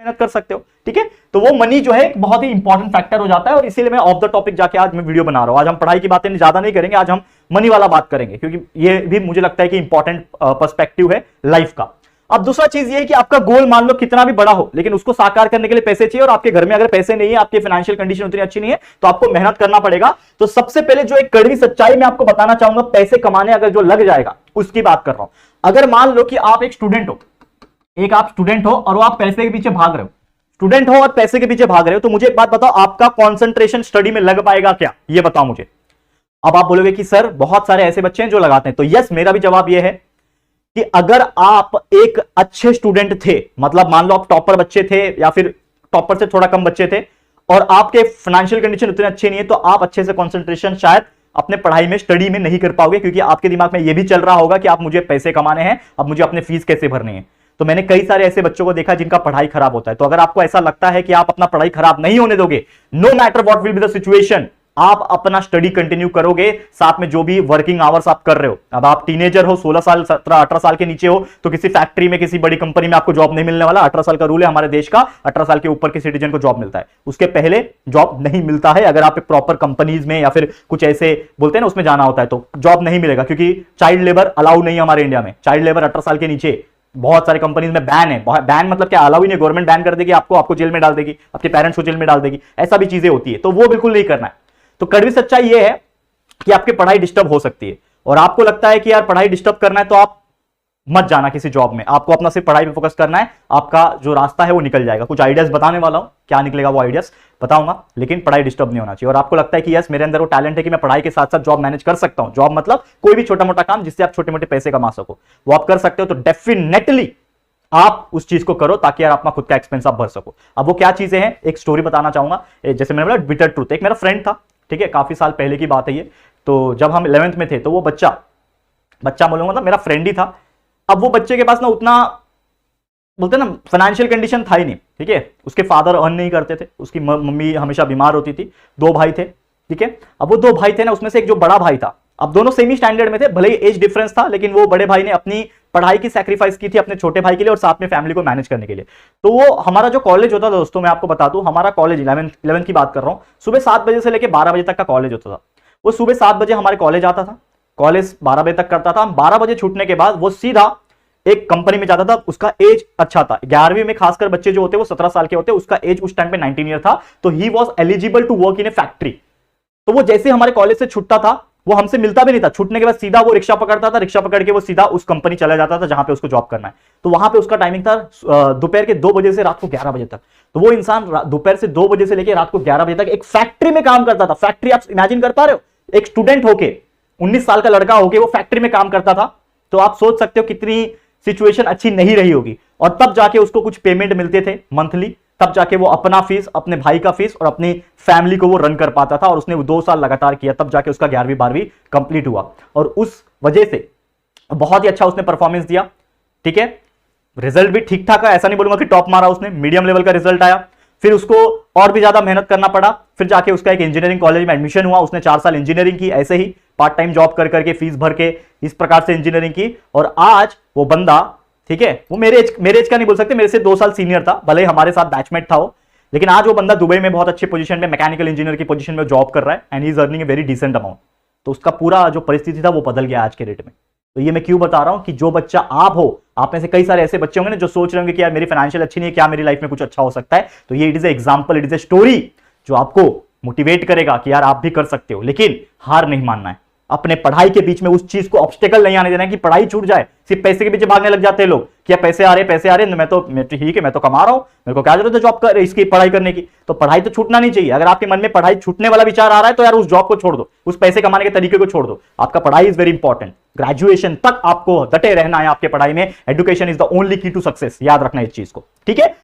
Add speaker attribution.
Speaker 1: मेहनत कर सकते हो। ठीक है, तो वो मनी जो है एक बहुत ही इंपॉर्टेंट फैक्टर हो जाता है, और इसीलिए मैं ऑफ द टॉपिक जाके आज मैं वीडियो बना रहा हूं। आज हम पढ़ाई की बातें ज्यादा नहीं करेंगे, आज हम मनी वाला बात करेंगे, क्योंकि ये भी मुझे लगता है कि इंपॉर्टेंट पर्सपेक्टिव है लाइफ का। अब दूसरा चीज ये है कि आपका गोल मान लो कितना भी बड़ा हो, लेकिन उसको साकार करने के लिए पैसे चाहिए, और आपके घर में अगर पैसे नहीं है, आपकी फाइनेंशियल कंडीशन उतनी अच्छी नहीं है, तो आपको मेहनत करना पड़ेगा। तो सबसे पहले जो एक कड़वी सच्चाई मैं आपको बताना चाहूंगा, पैसे कमाने अगर जो लग जाएगा उसकी बात कर रहा हूं। अगर मान लो कि आप एक स्टूडेंट हो, और वो आप पैसे के पीछे भाग रहे हो, स्टूडेंट हो और पैसे के पीछे भाग रहे हो, तो मुझे एक बात बताओ, आपका कॉन्सेंट्रेशन स्टडी में लग पाएगा क्या? ये बताओ मुझे। अब आप बोलोगे कि सर बहुत सारे ऐसे बच्चे हैं जो लगाते हैं, तो यस, मेरा भी जवाब यह है कि अगर आप एक अच्छे स्टूडेंट थे, मतलब मान लो आप टॉपर बच्चे थे या फिर टॉपर से थोड़ा कम बच्चे थे, और आपके फाइनेंशियल कंडीशन उतने अच्छे नहीं है, तो आप अच्छे से कंसंट्रेशन शायद अपने पढ़ाई में, स्टडी में नहीं कर पाओगे, क्योंकि आपके दिमाग में यह भी चल रहा होगा कि आप मुझे पैसे कमाने हैं, अब मुझे अपने फीस कैसे भरनी है। तो मैंने कई सारे ऐसे बच्चों को देखा जिनका पढ़ाई खराब होता है। तो अगर आपको ऐसा लगता है कि आप अपना पढ़ाई खराब नहीं होने दोगे, no matter what will be the situation, आप अपना स्टडी कंटिन्यू करोगे, साथ में जो भी वर्किंग आवर्स आप कर रहे हो। अब आप टीनेजर हो, 16 साल 17 18 साल के नीचे हो, तो किसी फैक्ट्री में, किसी बड़ी कंपनी में आपको जॉब नहीं मिलने वाला। 18 साल का रूल है हमारे देश का, 18 साल के ऊपर के सिटीजन को जॉब मिलता है, उसके पहले जॉब नहीं मिलता है। अगर आप एक प्रॉपर कंपनीज में या फिर कुछ ऐसे बोलते हैं ना उसमें जाना होता है, तो जॉब नहीं मिलेगा, क्योंकि चाइल्ड लेबर अलाउ नहीं है हमारे इंडिया में। चाइल्ड लेबर 18 साल के नीचे बहुत सारे कंपनीज में बैन है। बैन मतलब क्या, अलाउ ही नहीं, गवर्नमेंट बैन कर देगी आपको जेल में डाल देगी, आपके पेरेंट्स को जेल में डाल देगी, ऐसा भी चीजें होती है, तो वो बिल्कुल नहीं करना है। तो कड़वी सच्चाई ये है कि आपकी पढ़ाई डिस्टर्ब हो सकती है, और आपको लगता है कि यार पढ़ाई डिस्टर्ब करना है, तो आप मत जाना किसी जॉब में, आपको अपना सिर्फ पढ़ाई पे फोकस करना है, आपका जो रास्ता है वो निकल जाएगा। कुछ आइडियाज बताने वाला हूं, क्या निकलेगा वो आइडियाज बताऊंगा, लेकिन पढ़ाई डिस्टर्ब नहीं होना चाहिए। और आपको लगता है कि यस, मेरे अंदर वो टैलेंट है कि मैं पढ़ाई के साथ साथ जॉब मैनेज कर सकता हूं, जॉब मतलब कोई भी छोटा मोटा काम जिससे आप छोटे मोटे पैसे कमा सको, वो आप कर सकते हो, तो डेफिनेटली आप उस चीज को करो, ताकि यार अपना खुद का एक्सपेंस आप भर सको। अब वो क्या चीजें हैं, एक स्टोरी बताना चाहूंगा। जैसे मैंने बोला बिटर ट्रूथ, एक मेरा फ्रेंड था, ठीक है, काफी साल पहले की बात है ये। तो जब हम 11th में थे, तो वो बच्चा बोलूंगा, मतलब मेरा फ्रेंड ही था। अब वो बच्चे के पास ना उतना, बोलते ना, फाइनेंशियल कंडीशन था ही नहीं, ठीक है। उसके फादर अर्न नहीं करते थे, उसकी मम्मी हमेशा बीमार होती थी, 2 भाई थे, ठीक है। अब वो 2 भाई थे ना, उसमें से एक जो बड़ा भाई था, अब दोनों सेमी स्टैंडर्ड में थे, भले ही एज डिफरेंस था, लेकिन वो बड़े भाई ने अपनी पढ़ाई की सैक्रिफाइस की थी अपने छोटे भाई के लिए, और साथ में फैमिली को मैनेज करने के लिए। तो वो हमारा जो कॉलेज होता था दोस्तों, मैं आपको बता दूं, हमारा कॉलेज 11th की बात कर रहा हूं, सुबह 7 बजे से लेकर 12 बजे तक का कॉलेज होता था। वो सुबह 7 बजे हमारे कॉलेज आता था, कॉलेज 12 बजे तक करता था। हम 12 बजे छूटने के बाद वो सीधा एक कंपनी में जाता था। उसका एज अच्छा था, 11वीं में खासकर बच्चे जो होते हैं वो 17 साल के होते हैं, उसका एज उस टाइम पे 19 ईयर था, तो he was eligible to work in a factory. तो वो जैसे हमारे कॉलेज से छुट्टा था, वो हमसे मिलता भी नहीं था, छूटने के बाद सीधा वो रिक्शा पकड़ता था, रिक्शा पकड़ के वो सीधा उस कंपनी चला जाता था जहां पे उसको जॉब करना है। तो वहां पे उसका टाइमिंग था दोपहर के 2 बजे से रात को 11 बजे तक। तो वो इंसान दोपहर से 2 बजे से लेकर रात को 11 बजे तक एक फैक्ट्री में काम करता था। फैक्ट्री आप इमेजिन कर पा रहे हो, एक स्टूडेंट होके, 19 साल का लड़का होके वो फैक्ट्री में काम करता था। तो आप सोच सकते हो कितनी सिचुएशन अच्छी नहीं रही होगी। और तब जाके उसको कुछ पेमेंट मिलते थे मंथली, तब जाके वो अपना फीस, अपने भाई का फीस और अपनी फैमिली को वो रन कर पाता था। और उसने वो 2 साल लगातार किया, तब जाके उसका 11वीं 12वीं कंप्लीट हुआ, और उस वजह से बहुत ही अच्छा उसने परफॉर्मेंस दिया, ठीक है। रिजल्ट भी ठीक ठाक है, ऐसा नहीं बोलूंगा कि टॉप मारा उसने, मीडियम लेवल का रिजल्ट आया। फिर उसको और भी ज्यादा मेहनत करना पड़ा, फिर जाके उसका एक इंजीनियरिंग कॉलेज में एडमिशन हुआ। उसने 4 साल इंजीनियरिंग की, ऐसे ही पार्ट टाइम जॉब कर करके, फीस भर के, इस प्रकार से इंजीनियरिंग की। और आज वो बंदा, ठीक है, वो मेरे एज का नहीं बोल सकते, मेरे से 2 साल सीनियर था, भले ही हमारे साथ बैचमेट था वो, लेकिन आज वो बंदा दुबई में बहुत अच्छी पोजीशन में, मैकेनिकल इंजीनियर की पोजीशन में जॉब कर रहा है, and he is earning a very decent amount. तो उसका पूरा जो परिस्थिति था वो बदल गया आज के डेट में। तो ये मैं क्यों बता रहा हूं कि जो बच्चा आप हो, आप में से कई सारे ऐसे बच्चे होंगे ना जो सोच रहे होंगे कि यार मेरी फाइनेंशियल अच्छी नहीं है, क्या मेरी लाइफ में कुछ अच्छा हो सकता है। तो ये it is a example, it is a story जो आपको मोटिवेट करेगा कि यार आप भी कर सकते हो, लेकिन हार नहीं मानना है। अपने पढ़ाई के बीच में उस चीज को ऑब्स्टेकल नहीं आने देना है कि पढ़ाई छूट जाए। सिर्फ पैसे के पीछे भागने लग जाते हैं लोग, क्या पैसे आ रहे, मैं तो ठीक है, मैं तो कमा रहा हूं, मेरे को क्या जरूरत है जॉब कर इसकी पढ़ाई करने की। तो पढ़ाई तो छूटना नहीं चाहिए। अगर आपके मन में पढ़ाई छूटने वाला विचार आ रहा है, तो यार उस जॉब को छोड़ दो, उस पैसे कमाने के तरीके को छोड़ दो। आपका पढ़ाई इज वेरी इंपॉर्टेंट, ग्रेजुएशन तक आपको डटे रहना है आपके पढ़ाई में। एजुकेशन इज द ओनली की टू सक्सेस, याद रखना इस चीज को, ठीक है।